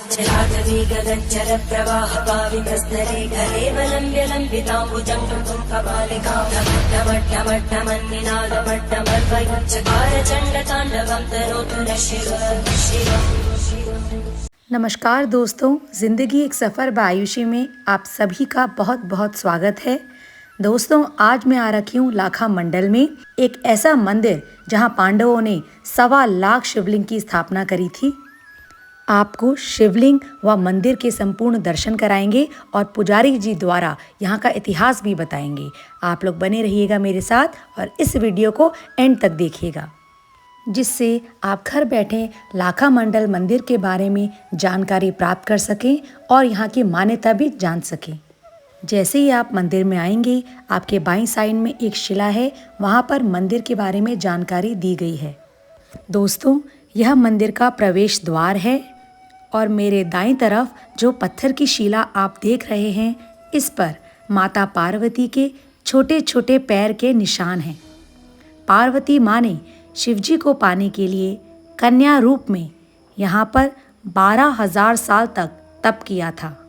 जलाटवी गगनचर प्रवाह पावितस्तरे कलेवलम्ब्य लम्बिताम्बुजं कबालिकां ढमढमढमढमन्निनादमड्डमर्वयुच्चकार चण्डताण्डवं तनोतु नः शिव। नमस्कार दोस्तों, ज़िंदगी एक सफ़र बायुषी में आप सभी का बहुत बहुत स्वागत है। दोस्तों, आज मैं आ रखी हूँ लाखा मंडल में, एक ऐसा मंदिर जहाँ पांडवों ने 1.25 लाख शिवलिंग की स्थापना करी थी। आपको शिवलिंग व मंदिर के संपूर्ण दर्शन कराएंगे और पुजारी जी द्वारा यहाँ का इतिहास भी बताएंगे। आप लोग बने रहिएगा मेरे साथ और इस वीडियो को एंड तक देखिएगा, जिससे आप घर बैठे लाखा मंडल मंदिर के बारे में जानकारी प्राप्त कर सकें और यहाँ की मान्यता भी जान सकें। जैसे ही आप मंदिर में आएंगे, आपके बाईं साइड में एक शिला है, वहाँ पर मंदिर के बारे में जानकारी दी गई है। दोस्तों, यह मंदिर का प्रवेश द्वार है और मेरे दाईं तरफ जो पत्थर की शिला आप देख रहे हैं, इस पर माता पार्वती के छोटे छोटे पैर के निशान हैं। पार्वती माँ ने शिवजी को पाने के लिए कन्या रूप में यहाँ पर 12,000 साल तक तप किया था।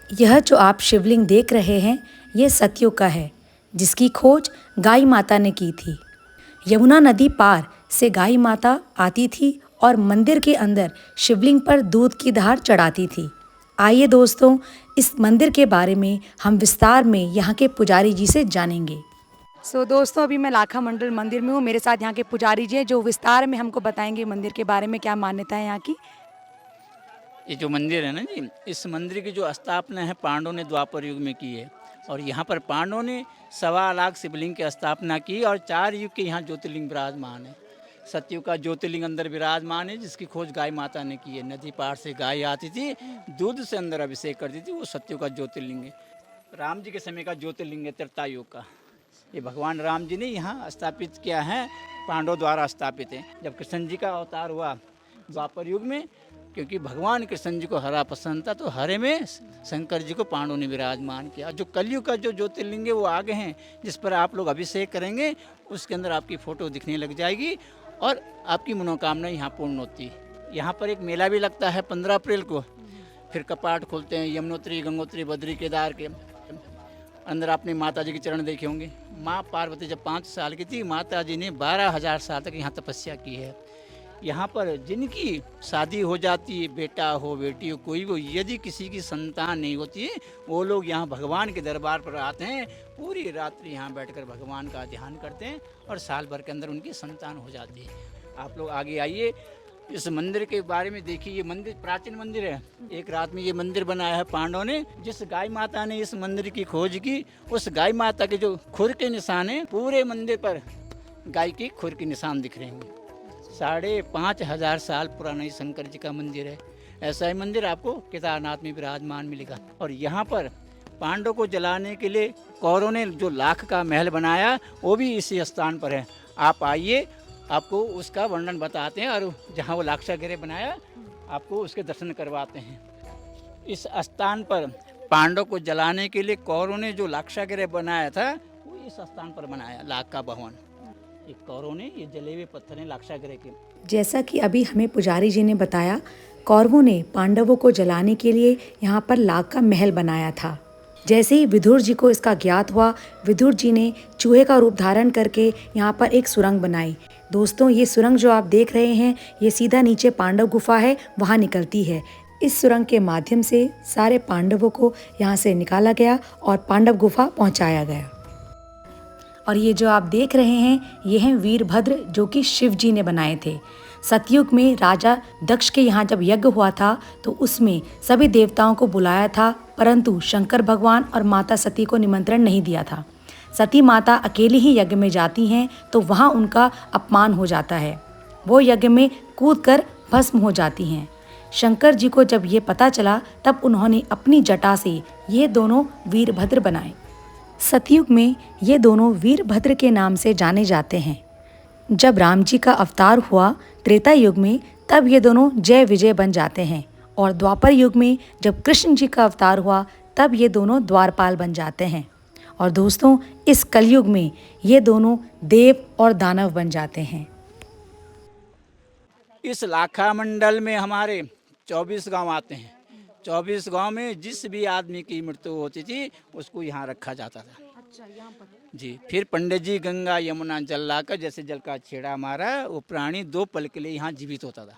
यह जो आप शिवलिंग देख रहे हैं, ये सतयुग का है, जिसकी खोज गाय माता ने की थी। यमुना नदी पार से गाय माता आती थी और मंदिर के अंदर शिवलिंग पर दूध की धार चढ़ाती थी। आइए दोस्तों, इस मंदिर के बारे में हम विस्तार में यहाँ के पुजारी जी से जानेंगे। दोस्तों, अभी मैं लाखा मंडल मंदिर में हूँ। मेरे साथ यहाँ के पुजारी जी हैं, जो विस्तार में हमको बताएंगे मंदिर के बारे में, क्या मान्यता है यहाँ की। ये जो मंदिर है ना जी, इस मंदिर की जो स्थापना है पांडवों ने द्वापर युग में की है और यहाँ पर पांडवों ने 1.25 लाख शिवलिंग की स्थापना की और 4 युग के यहाँ ज्योतिर्लिंग विराजमान है। सतयुग का ज्योतिर्लिंग अंदर विराजमान है, जिसकी खोज गाय माता ने की है। नदी पार से गाय आती थी, दूध से अंदर अभिषेक करती थी, वो सतयुग का ज्योतिर्लिंग है। राम जी के समय का ज्योतिर्लिंग है त्रेतायुग का। ये भगवान राम जी ने यहाँ स्थापित किया है, पांडवों द्वारा स्थापित है। जब कृष्ण जी का अवतार हुआ द्वापर युग में, क्योंकि भगवान कृष्ण जी को हरा पसंद था, तो हरे में शंकर जी को पांडवों ने विराजमान किया। जो कलयुग का जो ज्योतिर्लिंग है वो आगे हैं, जिस पर आप लोग अभिषेक करेंगे, उसके अंदर आपकी फ़ोटो दिखने लग जाएगी और आपकी मनोकामना यहाँ पूर्ण होती है। यहाँ पर एक मेला भी लगता है 15 अप्रैल को। फिर कपाट खुलते हैं यमुनोत्री, गंगोत्री, बद्री, केदार के। अंदर आपने माता जी के चरण देखे होंगे। माँ पार्वती जब 5 साल की थी, माता जी ने 12,000 साल तक यहाँ तपस्या की है। यहाँ पर जिनकी शादी हो जाती है, बेटा हो बेटी हो कोई भी, यदि किसी की संतान नहीं होती है, वो लोग यहाँ भगवान के दरबार पर आते हैं, पूरी रात्रि यहाँ बैठकर भगवान का ध्यान करते हैं और साल भर के अंदर उनकी संतान हो जाती है। आप लोग आगे आइए, इस मंदिर के बारे में देखिए। ये मंदिर प्राचीन मंदिर है। एक रात में ये मंदिर बनाया है पांडवों ने। जिस गाय माता ने इस मंदिर की खोज की, उस गाय माता के जो खुर के निशान है, पूरे मंदिर पर गाय की खुर के निशान दिख रहे हैं। 5,500 साल पुराना ही शंकर जी का मंदिर है। ऐसा ही मंदिर आपको केदारनाथ में विराजमान मिलेगा। और यहाँ पर पांडवों को जलाने के लिए कौरवों ने जो लाख का महल बनाया, वो भी इसी स्थान पर है। आप आइए, आपको उसका वर्णन बताते हैं और जहाँ वो लाक्षागृह बनाया, आपको उसके दर्शन करवाते हैं। इस स्थान पर पांडवों को जलाने के लिए कौरवों ने जो लाक्षागृह बनाया था, वो इस स्थान पर बनाया, लाख का भवन। कौरवों ने ये जले हुए पत्थर हैं लाक्षागृह के। जैसा कि अभी हमें पुजारी जी ने बताया, कौरवों ने पांडवों को जलाने के लिए यहाँ पर लाख का महल बनाया था। जैसे ही विदुर जी को इसका ज्ञात हुआ, विदुर जी ने चूहे का रूप धारण करके यहाँ पर एक सुरंग बनाई। दोस्तों, ये सुरंग जो आप देख रहे हैं, ये सीधा नीचे पांडव गुफा है, वहाँ निकलती है। इस सुरंग के माध्यम से सारे पांडवों को यहाँ से निकाला गया और पांडव गुफा पहुँचाया गया। और ये जो आप देख रहे हैं, ये हैं वीरभद्र, जो कि शिव जी ने बनाए थे। सतयुग में राजा दक्ष के यहाँ जब यज्ञ हुआ था, तो उसमें सभी देवताओं को बुलाया था, परंतु शंकर भगवान और माता सती को निमंत्रण नहीं दिया था। सती माता अकेली ही यज्ञ में जाती हैं, तो वहाँ उनका अपमान हो जाता है। वो यज्ञ में कूदकर भस्म हो जाती हैं। शंकर जी को जब ये पता चला तब उन्होंने अपनी जटा से ये दोनों वीरभद्र बनाए। सतयुग में ये दोनों वीरभद्र के नाम से जाने जाते हैं। जब राम जी का अवतार हुआ त्रेता युग में, तब ये दोनों जय विजय बन जाते हैं, और द्वापर युग में जब कृष्ण जी का अवतार हुआ तब ये दोनों द्वारपाल बन जाते हैं। और दोस्तों, इस कलयुग में ये दोनों देव और दानव बन जाते हैं। इस लाखा मंडल में हमारे 24 गांव आते हैं। 24 गांव में जिस भी आदमी की मृत्यु होती थी उसको यहाँ रखा जाता था। अच्छा, यहाँ पर जी, फिर पंडित जी गंगा यमुना जल लाकर जैसे जल का छेड़ा मारा, वो प्राणी 2 पल के लिए यहाँ जीवित होता था।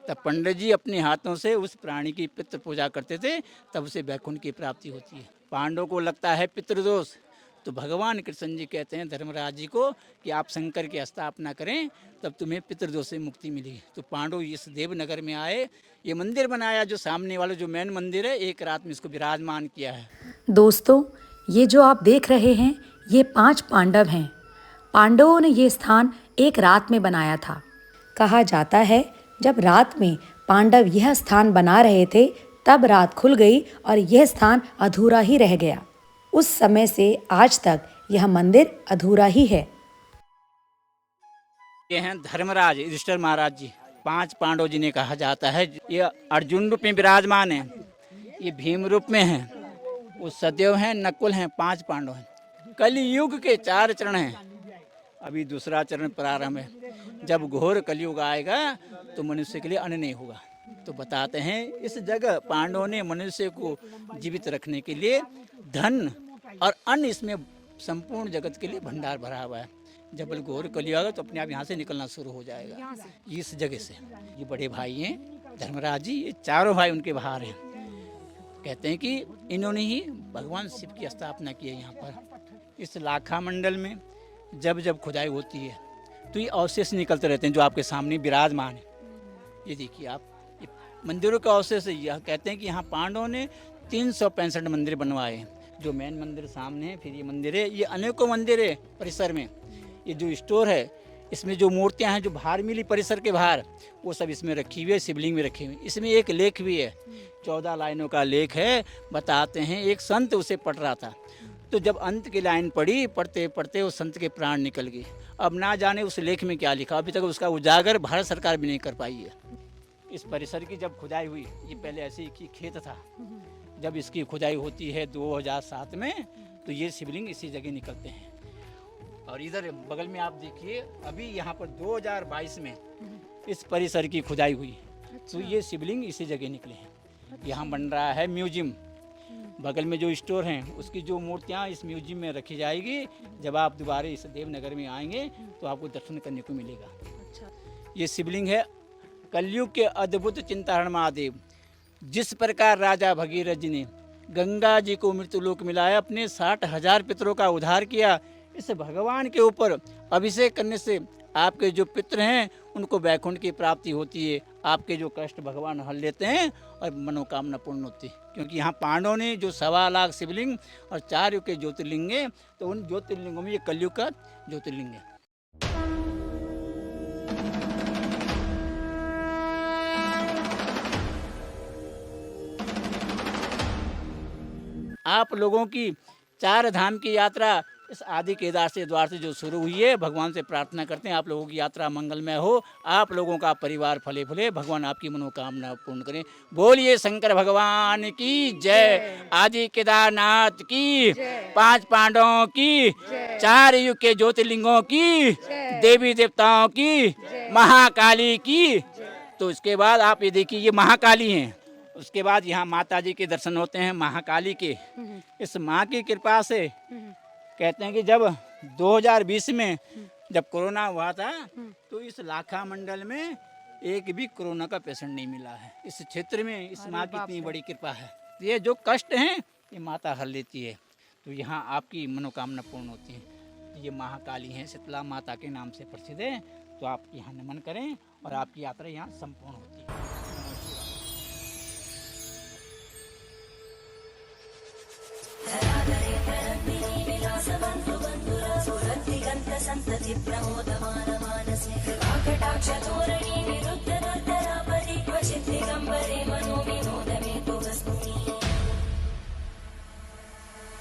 तब पंडित जी अपने हाथों से उस प्राणी की पितृ पूजा करते थे, तब उसे वैकुंठ की प्राप्ति होती है। पांडवों को लगता है पितृदोष, तो भगवान कृष्ण जी कहते हैं धर्मराज जी को कि आप शंकर की स्थापना करें, तब तुम्हें पितृदोष से मुक्ति मिलेगी। तो पांडव इस देवनगर में आए, ये मंदिर बनाया, जो सामने वाला जो मेन मंदिर है, एक रात में इसको विराजमान किया है। दोस्तों, ये जो आप देख रहे हैं ये 5 पांडव हैं। पांडवों ने ये स्थान एक रात में बनाया था। कहा जाता है जब रात में पांडव यह स्थान बना रहे थे तब रात खुल गई और यह स्थान अधूरा ही रह गया। उस समय से आज तक यह मंदिर अधूरा ही है। ये हैं धर्मराज युधिष्ठिर महाराज जी, 5 पांडव जिन्हें कहा जाता है। ये अर्जुन रूप में विराजमान है, ये भीम रूप में है, वो सदैव हैं, नकुल हैं, 5 पांडव हैं। कलियुग के 4 चरण हैं, अभी दूसरा चरण प्रारंभ है। जब घोर कलियुग आएगा तो मनुष्य के लिए अन्न नहीं होगा। तो बताते हैं इस जगह पांडवों ने मनुष्य को जीवित रखने के लिए धन और अन्न, इसमें संपूर्ण जगत के लिए भंडार भरा हुआ है। जब घोर कलियुग आएगा तो अपने आप यहाँ से निकलना शुरू हो जाएगा, इस जगह से। ये बड़े भाई हैं धर्मराज जी, ये चारों भाई उनके बाहर हैं। कहते हैं कि इन्होंने ही भगवान शिव की स्थापना की है यहाँ पर। इस लाखा मंडल में जब जब खुदाई होती है तो ये अवशेष निकलते रहते हैं, जो आपके सामने विराजमान है। ये देखिए आप, ये मंदिरों का अवशेष है। यह कहते हैं कि यहाँ पांडवों ने 365 मंदिर बनवाए हैं। जो मेन मंदिर सामने है, फिर ये मंदिर है, ये अनेकों मंदिर है परिसर में। ये जो स्टोर है, इसमें जो मूर्तियाँ हैं जो बाहर मिली परिसर के बाहर, वो सब इसमें रखी हुई है, शिवलिंग में रखी हुई। इसमें एक लेख भी है, 14 लाइनों का लेख है। बताते हैं एक संत उसे पढ़ रहा था, तो जब अंत की लाइन पढ़ी, पढ़ते पढ़ते उस संत के प्राण निकल गए। अब ना जाने उस लेख में क्या लिखा, अभी तक उसका उजागर भारत सरकार भी नहीं कर पाई है। इस परिसर की जब खुदाई हुई, ये पहले ऐसे ही खेत था, जब इसकी खुदाई होती है 2007 में, तो ये शिवलिंग इसी जगह निकलते हैं। और इधर बगल में आप देखिए, अभी यहाँ पर 2022 में इस परिसर की खुदाई हुई, तो ये शिवलिंग इसी जगह निकले हैं। यहाँ बन रहा है म्यूजियम। बगल में जो स्टोर हैं उसकी जो मूर्तियाँ इस म्यूजियम में रखी जाएगी। जब आप दोबारा इस देवनगर में आएंगे तो आपको दर्शन करने को मिलेगा। ये शिवलिंग है कलयुग के अद्भुत चिंताहरण महादेव। जिस प्रकार राजा भगीरथ जी ने गंगा जी को मृत्युलोक मिलाया, अपने 60,000 पितरों का उद्धार किया, इस भगवान के ऊपर अभिषेक करने से आपके जो पितृ हैं उनको वैकुंठ की प्राप्ति होती है। आपके जो कष्ट भगवान हल लेते हैं और मनोकामना पूर्ण होती है। क्योंकि यहाँ पांडवों ने जो 1.25 लाख शिवलिंग और 4 युग के ज्योतिर्लिंग हैं, तो उन ज्योतिर्लिंगों में ये कलयुग का ज्योतिर्लिंग है। आप लोगों की 4 धाम की यात्रा इस आदि केदार से द्वार से जो शुरू हुई है, भगवान से प्रार्थना करते हैं आप लोगों की यात्रा मंगलमय हो, आप लोगों का परिवार फले फूले, भगवान आपकी मनोकामना पूर्ण करें। बोलिए शंकर भगवान की जय, आदि केदारनाथ की, 5 पांडवों की, 4 युग के ज्योतिर्लिंगों की, देवी देवताओं की, महाकाली की। तो इसके बाद आप ये देखिए, ये महाकाली हैं। उसके बाद यहाँ माता जी के दर्शन होते हैं महाकाली के। इस माँ की कृपा से कहते हैं कि जब 2020 में जब कोरोना हुआ था, तो इस लाखा मंडल में एक भी कोरोना का पेशेंट नहीं मिला है। इस क्षेत्र में इस माँ की इतनी बड़ी कृपा है। ये जो कष्ट हैं ये माता हर लेती है, तो यहाँ आपकी मनोकामना पूर्ण होती है। ये महाकाली हैं, शीतला माता के नाम से प्रसिद्ध है। तो आप यहाँ नमन करें और आपकी यात्रा यहाँ संपूर्ण होती है।